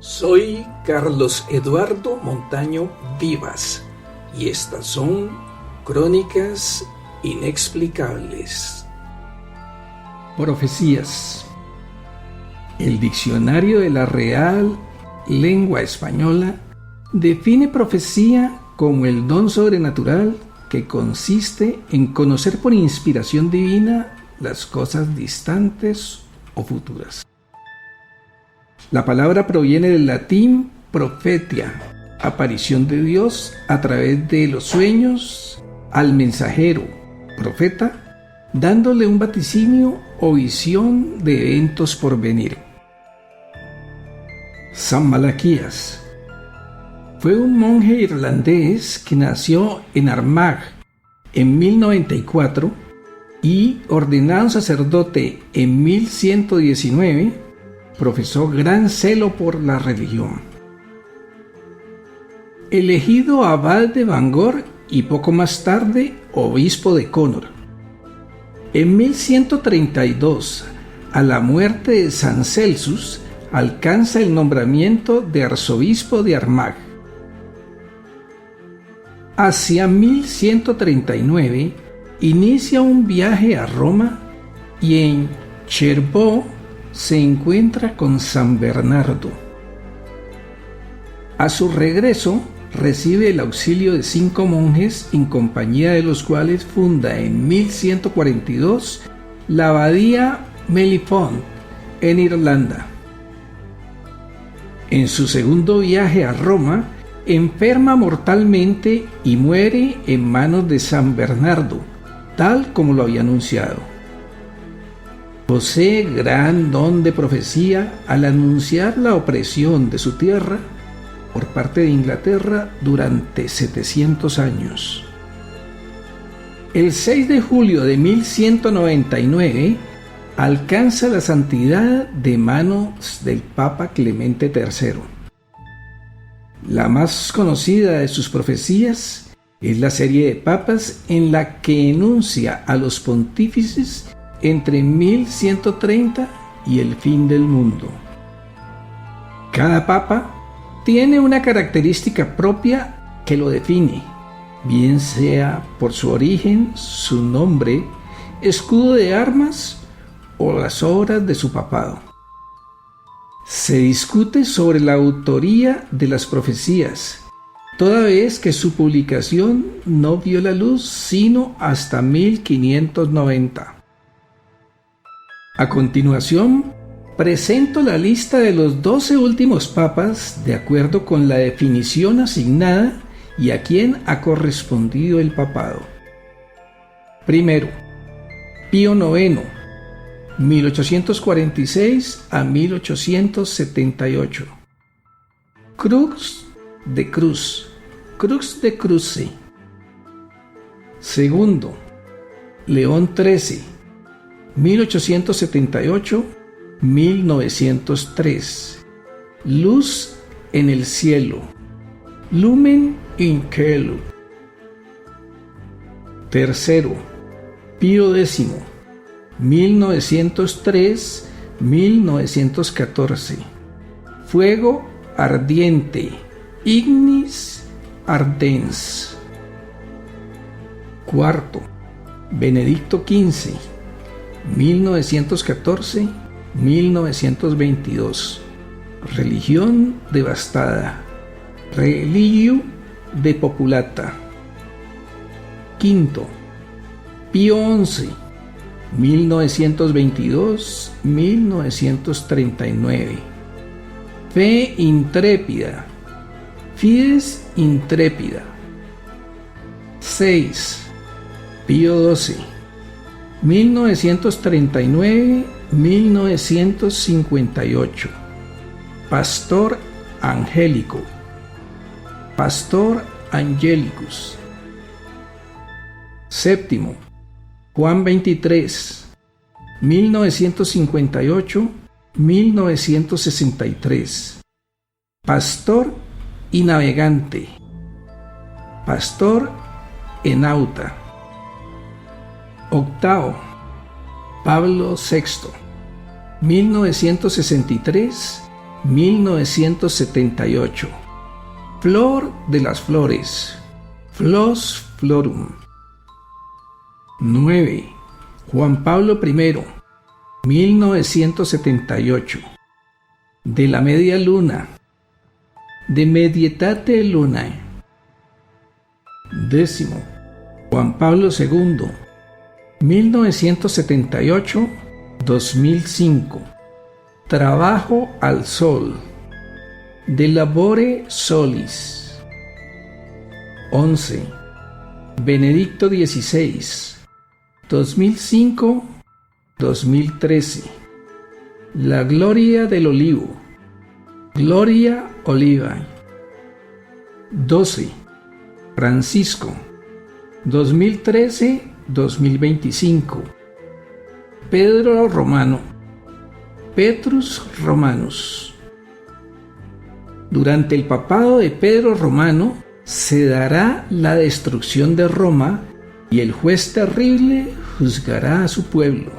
Soy Carlos Eduardo Montaño Vivas y estas son Crónicas Inexplicables. Profecías. El diccionario de la Real Lengua Española define profecía como el don sobrenatural que consiste en conocer por inspiración divina las cosas distantes o futuras. La palabra proviene del latín prophetia, aparición de Dios a través de los sueños al mensajero, profeta, dándole un vaticinio o visión de eventos por venir. San Malaquías fue un monje irlandés que nació en Armagh en 1094 y, ordenado sacerdote en 1119, profesó gran celo por la religión. Elegido abad de Bangor y poco más tarde obispo de Connor. En 1132, a la muerte de San Celsus, alcanza el nombramiento de arzobispo de Armagh. Hacia 1139, inicia un viaje a Roma y en Cherbourg se encuentra con San Bernardo. A su regreso, recibe el auxilio de 5 monjes en compañía de los cuales funda en 1142 la abadía Mellifont en Irlanda. En su segundo viaje a Roma, enferma mortalmente y muere en manos de San Bernardo, tal como lo había anunciado. Posee gran don de profecía al anunciar la opresión de su tierra por parte de Inglaterra durante 700 años. El 6 de julio de 1199 alcanza la santidad de manos del Papa Clemente III. La más conocida de sus profecías es la serie de papas en la que enuncia a los pontífices entre 1130 y el fin del mundo. Cada papa tiene una característica propia que lo define, bien sea por su origen, su nombre, escudo de armas o las obras de su papado. Se discute sobre la autoría de las profecías, toda vez que su publicación no vio la luz sino hasta 1590. A continuación, presento la lista de los 12 últimos papas de acuerdo con la definición asignada y a quien ha correspondido el papado. Primero, Pío IX, 1846 a 1878. Crux de Cruz, Crux de Cruce. Segundo, León XIII, 1878-1903. Luz en el cielo, Lumen in Caelo. Tercero, Pío X, 1903-1914. Fuego ardiente, Ignis ardens. Cuarto, Benedicto XV, 1914-1922. Religión devastada, Religio depopulata. Quinto, Pío XI, 1922-1939. Fe intrépida, Fides intrépida. 6. Pío XII, 1939-1958. Pastor angélico, Pastor angelicus. Séptimo, Juan XXIII, 1958-1963. Pastor y navegante, Pastor enauta. Octavo, Pablo VI, 1978. Flor de las flores, Flos Florum. 9. Juan Pablo I, 1978. De la media luna, de medietate lunae. 10. Juan Pablo II, 1978-2005. Trabajo al sol, de labore solis. 11. Benedicto XVI, 2005-2013. La gloria del olivo, Gloria Olivae. 12. Francisco, 2013-2025. Pedro Romano, Petrus Romanus. Durante el papado de Pedro Romano se dará la destrucción de Roma y el juez terrible juzgará a su pueblo.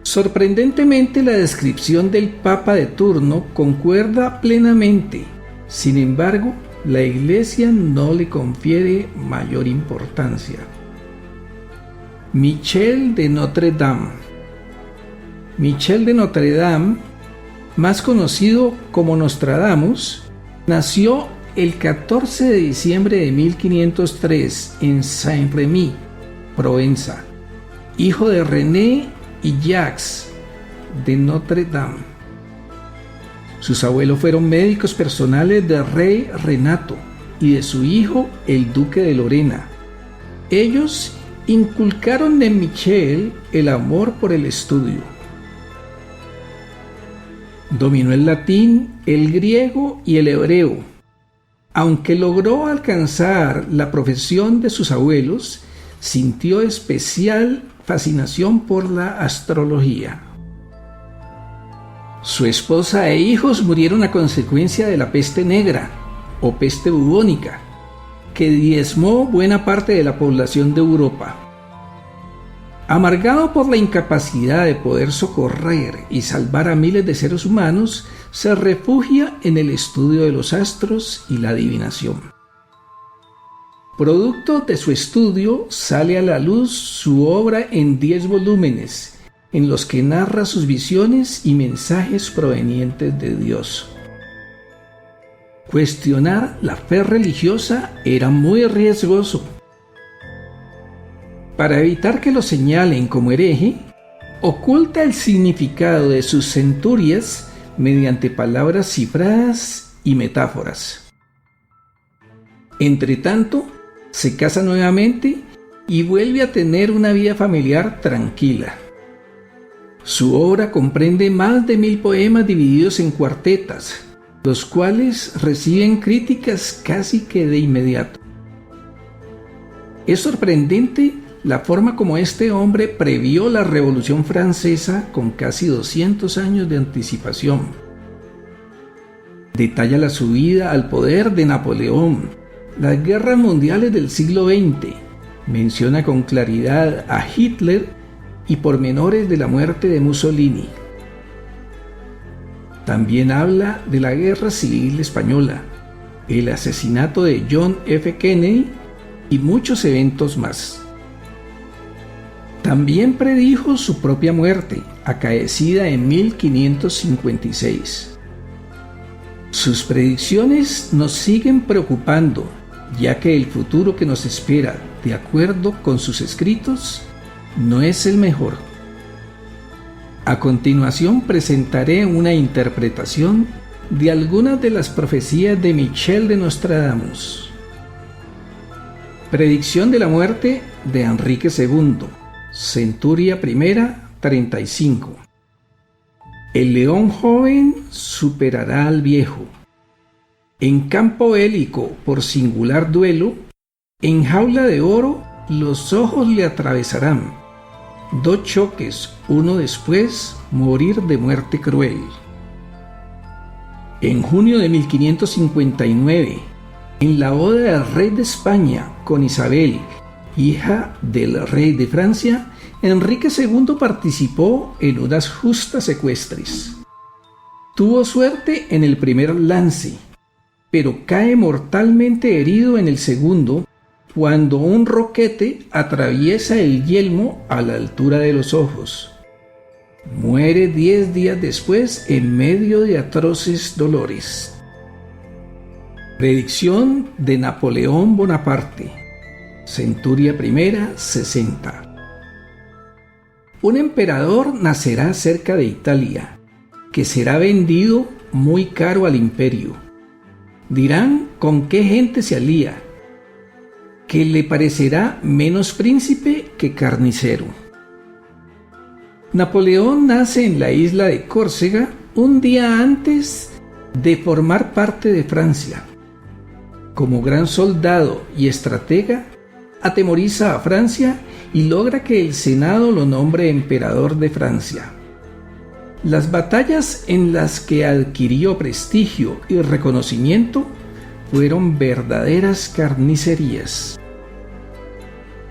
Sorprendentemente, la descripción del Papa de turno concuerda plenamente. Sin embargo, la Iglesia no le confiere mayor importancia. Michel de Notre Dame. Michel de Notre Dame, más conocido como Nostradamus, nació el 14 de diciembre de 1503 en Saint-Rémy, Provenza, hijo de René y Jacques de Notre Dame. Sus abuelos fueron médicos personales del rey Renato y de su hijo, el duque de Lorena. Ellos inculcaron en Michel el amor por el estudio. Dominó el latín, el griego y el hebreo. Aunque logró alcanzar la profesión de sus abuelos, sintió especial fascinación por la astrología. Su esposa e hijos murieron a consecuencia de la peste negra o peste bubónica, que diezmó buena parte de la población de Europa. Amargado por la incapacidad de poder socorrer y salvar a miles de seres humanos, se refugia en el estudio de los astros y la adivinación. Producto de su estudio sale a la luz su obra en 10 volúmenes, en los que narra sus visiones y mensajes provenientes de Dios. Cuestionar la fe religiosa era muy riesgoso. Para evitar que lo señalen como hereje, oculta el significado de sus centurias mediante palabras cifradas y metáforas. Entretanto, se casa nuevamente y vuelve a tener una vida familiar tranquila. Su obra comprende más de 1000 poemas divididos en cuartetas, los cuales reciben críticas casi que de inmediato. Es sorprendente la forma como este hombre previó la Revolución Francesa con casi 200 años de anticipación. Detalla la subida al poder de Napoleón, las guerras mundiales del siglo XX, menciona con claridad a Hitler y pormenores de la muerte de Mussolini. También habla de la Guerra Civil Española, el asesinato de John F. Kennedy y muchos eventos más. También predijo su propia muerte, acaecida en 1556. Sus predicciones nos siguen preocupando, ya que el futuro que nos espera, de acuerdo con sus escritos, no es el mejor. A continuación presentaré una interpretación de algunas de las profecías de Michel de Nostradamus. Predicción de la muerte de Enrique II, Centuria I, 35. El león joven superará al viejo. En campo bélico por singular duelo, en jaula de oro los ojos le atravesarán. 2 choques, uno después, morir de muerte cruel. En junio de 1559, en la boda del rey de España con Isabel, hija del rey de Francia, Enrique II participó en unas justas ecuestres. Tuvo suerte en el primer lance, pero cae mortalmente herido en el segundo cuando un roquete atraviesa el yelmo a la altura de los ojos. Muere 10 días después en medio de atroces dolores. Predicción de Napoleón Bonaparte. Centuria I, 60. Un emperador nacerá cerca de Italia, que será vendido muy caro al imperio. Dirán con qué gente se alía, que le parecerá menos príncipe que carnicero. Napoleón nace en la isla de Córcega un día antes de formar parte de Francia. Como gran soldado y estratega, atemoriza a Francia y logra que el Senado lo nombre emperador de Francia. Las batallas en las que adquirió prestigio y reconocimiento fueron verdaderas carnicerías.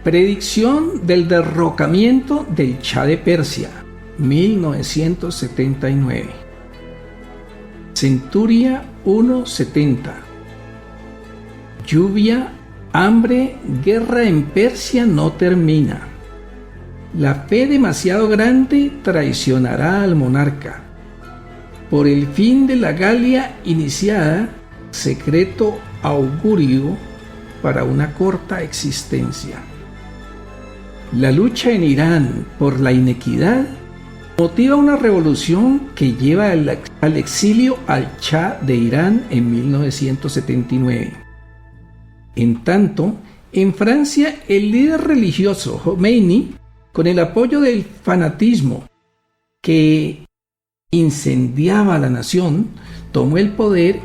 Predicción del derrocamiento del Shah de Persia, 1979. Centuria 170. Lluvia, hambre, guerra en Persia no termina. La fe demasiado grande traicionará al monarca. Por el fin de la Galia iniciada, secreto augurio para una corta existencia. La lucha en Irán por la inequidad motiva una revolución que lleva al exilio al Shah de Irán en 1979. En tanto, en Francia, el líder religioso Khomeini, con el apoyo del fanatismo que incendiaba a la nación, tomó el poder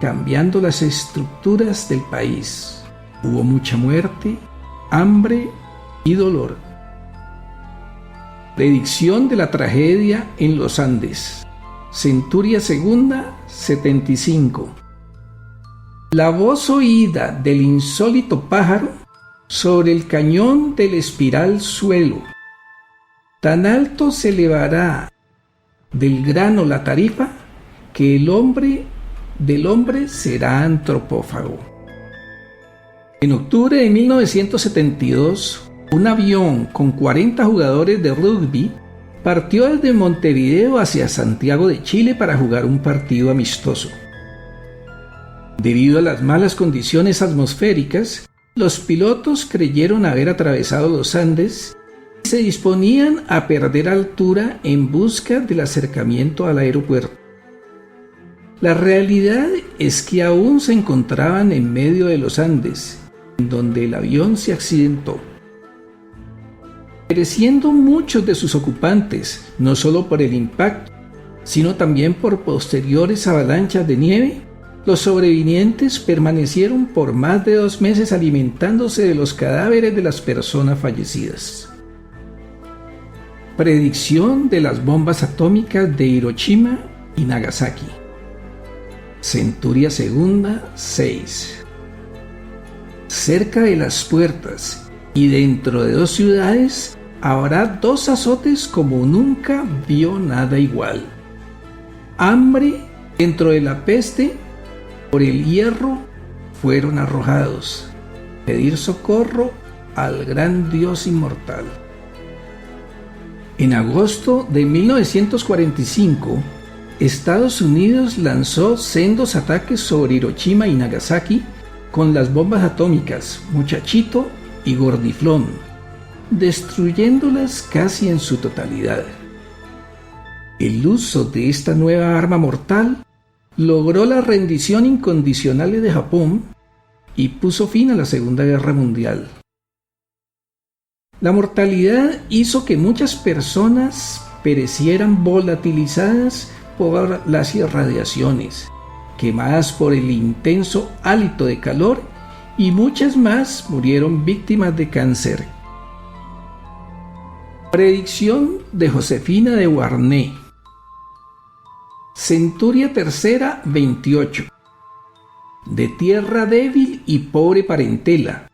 cambiando las estructuras del país. Hubo mucha muerte, hambre y dolor. Predicción de la tragedia en los Andes. Centuria II, 75. La voz oída del insólito pájaro sobre el cañón del espiral suelo. Tan alto se elevará del grano la tarifa que el hombre del hombre será antropófago. En octubre de 1972, un avión con 40 jugadores de rugby partió desde Montevideo hacia Santiago de Chile para jugar un partido amistoso. Debido a las malas condiciones atmosféricas, los pilotos creyeron haber atravesado los Andes y se disponían a perder altura en busca del acercamiento al aeropuerto. La realidad es que aún se encontraban en medio de los Andes, en donde el avión se accidentó, pereciendo muchos de sus ocupantes, no solo por el impacto, sino también por posteriores avalanchas de nieve. Los sobrevivientes permanecieron por más de 2 meses alimentándose de los cadáveres de las personas fallecidas. Predicción de las bombas atómicas de Hiroshima y Nagasaki. Centuria II, 6. Cerca de las puertas y dentro de 2 ciudades habrá 2 azotes como nunca vio nada igual. Hambre dentro de la peste. Por el hierro fueron arrojados. Pedir socorro al gran Dios inmortal. En agosto de 1945, Estados Unidos lanzó sendos ataques sobre Hiroshima y Nagasaki con las bombas atómicas Muchachito y Gordiflón, destruyéndolas casi en su totalidad. El uso de esta nueva arma mortal logró la rendición incondicional de Japón y puso fin a la Segunda Guerra Mundial. La mortalidad hizo que muchas personas perecieran volatilizadas por las irradiaciones, quemadas por el intenso hálito de calor, y muchas más murieron víctimas de cáncer. Predicción de Josefina de Beauharnais. Centuria III, 28. De tierra débil y pobre parentela,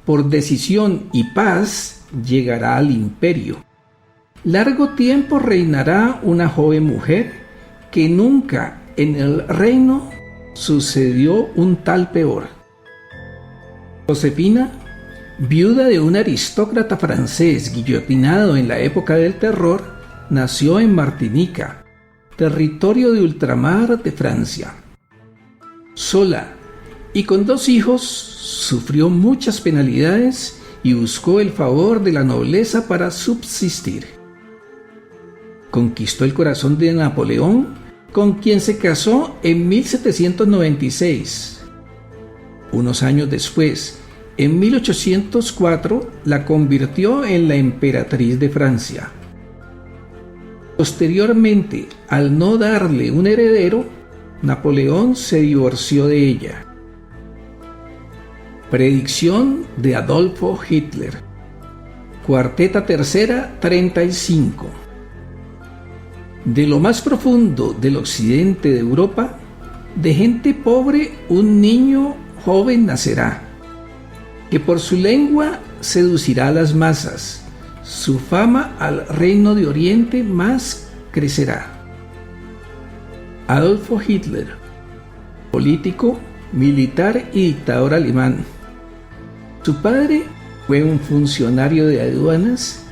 por decisión y paz llegará al imperio. Largo tiempo reinará una joven mujer que nunca en el reino sucedió un tal peor. Josefina, viuda de un aristócrata francés guillotinado en la época del terror, nació en Martinica, territorio de ultramar de Francia. Sola y con 2 hijos, sufrió muchas penalidades y buscó el favor de la nobleza para subsistir. Conquistó el corazón de Napoleón, con quien se casó en 1796. Unos años después, en 1804, la convirtió en la emperatriz de Francia. Posteriormente, al no darle un heredero, Napoleón se divorció de ella. Predicción de Adolfo Hitler. Cuarteta tercera, 35. De lo más profundo del occidente de Europa, de gente pobre un niño joven nacerá, que por su lengua seducirá a las masas, su fama al reino de Oriente más crecerá. Adolfo Hitler, político, militar y dictador alemán. Su padre fue un funcionario de aduanas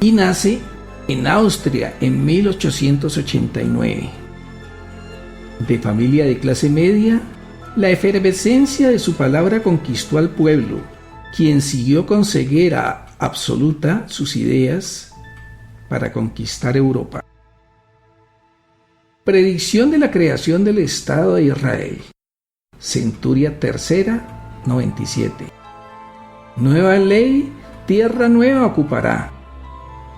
y nace en Austria en 1889. De familia de clase media, la efervescencia de su palabra conquistó al pueblo, quien siguió con ceguera absoluta sus ideas para conquistar Europa. Predicción de la creación del Estado de Israel. Centuria tercera, 97. Nueva ley, tierra nueva ocupará,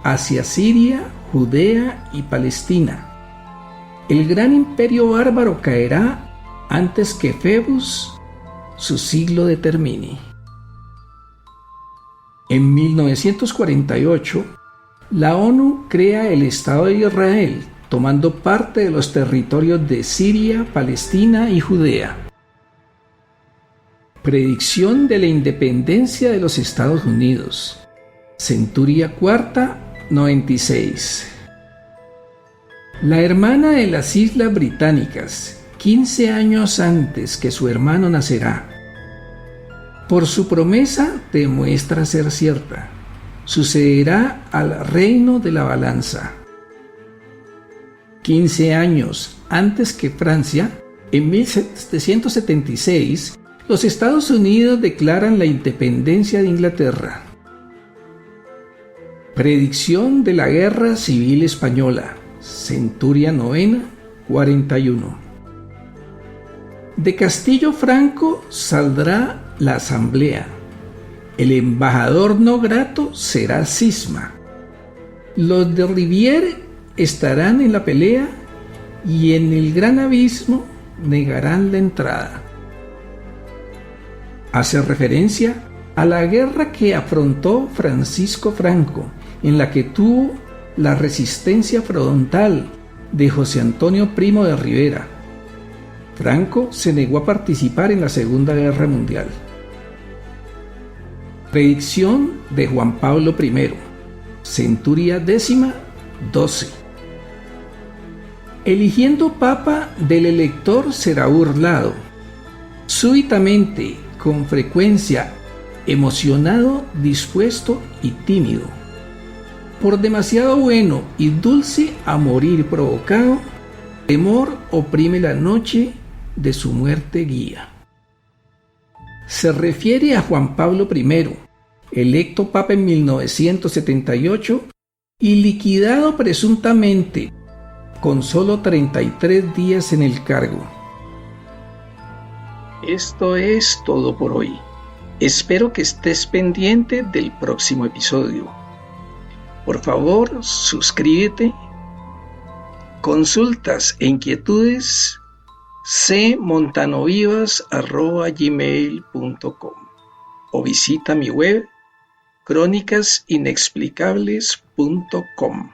hacia Siria, Judea y Palestina. El gran imperio bárbaro caerá antes que Febus su siglo determine. En 1948, la ONU crea el Estado de Israel, tomando parte de los territorios de Siria, Palestina y Judea. Predicción de la independencia de los Estados Unidos. Centuria cuarta, 96. La hermana de las Islas Británicas, 15 años antes que su hermano nacerá. Por su promesa demuestra ser cierta. Sucederá al reino de la balanza. 15 años antes que Francia, en 1776, los Estados Unidos declaran la independencia de Inglaterra. Predicción de la Guerra Civil Española. Centuria novena, 41. De Castillo Franco saldrá la asamblea. El embajador no grato será cisma. Los de Rivière estarán en la pelea y en el gran abismo negarán la entrada. Hace referencia a la guerra que afrontó Francisco Franco, en la que tuvo la resistencia frontal de José Antonio Primo de Rivera. Franco se negó a participar en la Segunda Guerra Mundial. Predicción de Juan Pablo I. Centuria décima, 12. Eligiendo papa del elector será burlado. Súbitamente, con frecuencia, emocionado, dispuesto y tímido. Por demasiado bueno y dulce a morir provocado, temor oprime la noche de su muerte guía. Se refiere a Juan Pablo I, electo papa en 1978 y liquidado presuntamente con solo 33 días en el cargo. Esto es todo por hoy. Espero que estés pendiente del próximo episodio. Por favor, suscríbete. Consultas e inquietudes cmontanovivas@gmail.com o visita mi web crónicasinexplicables.com.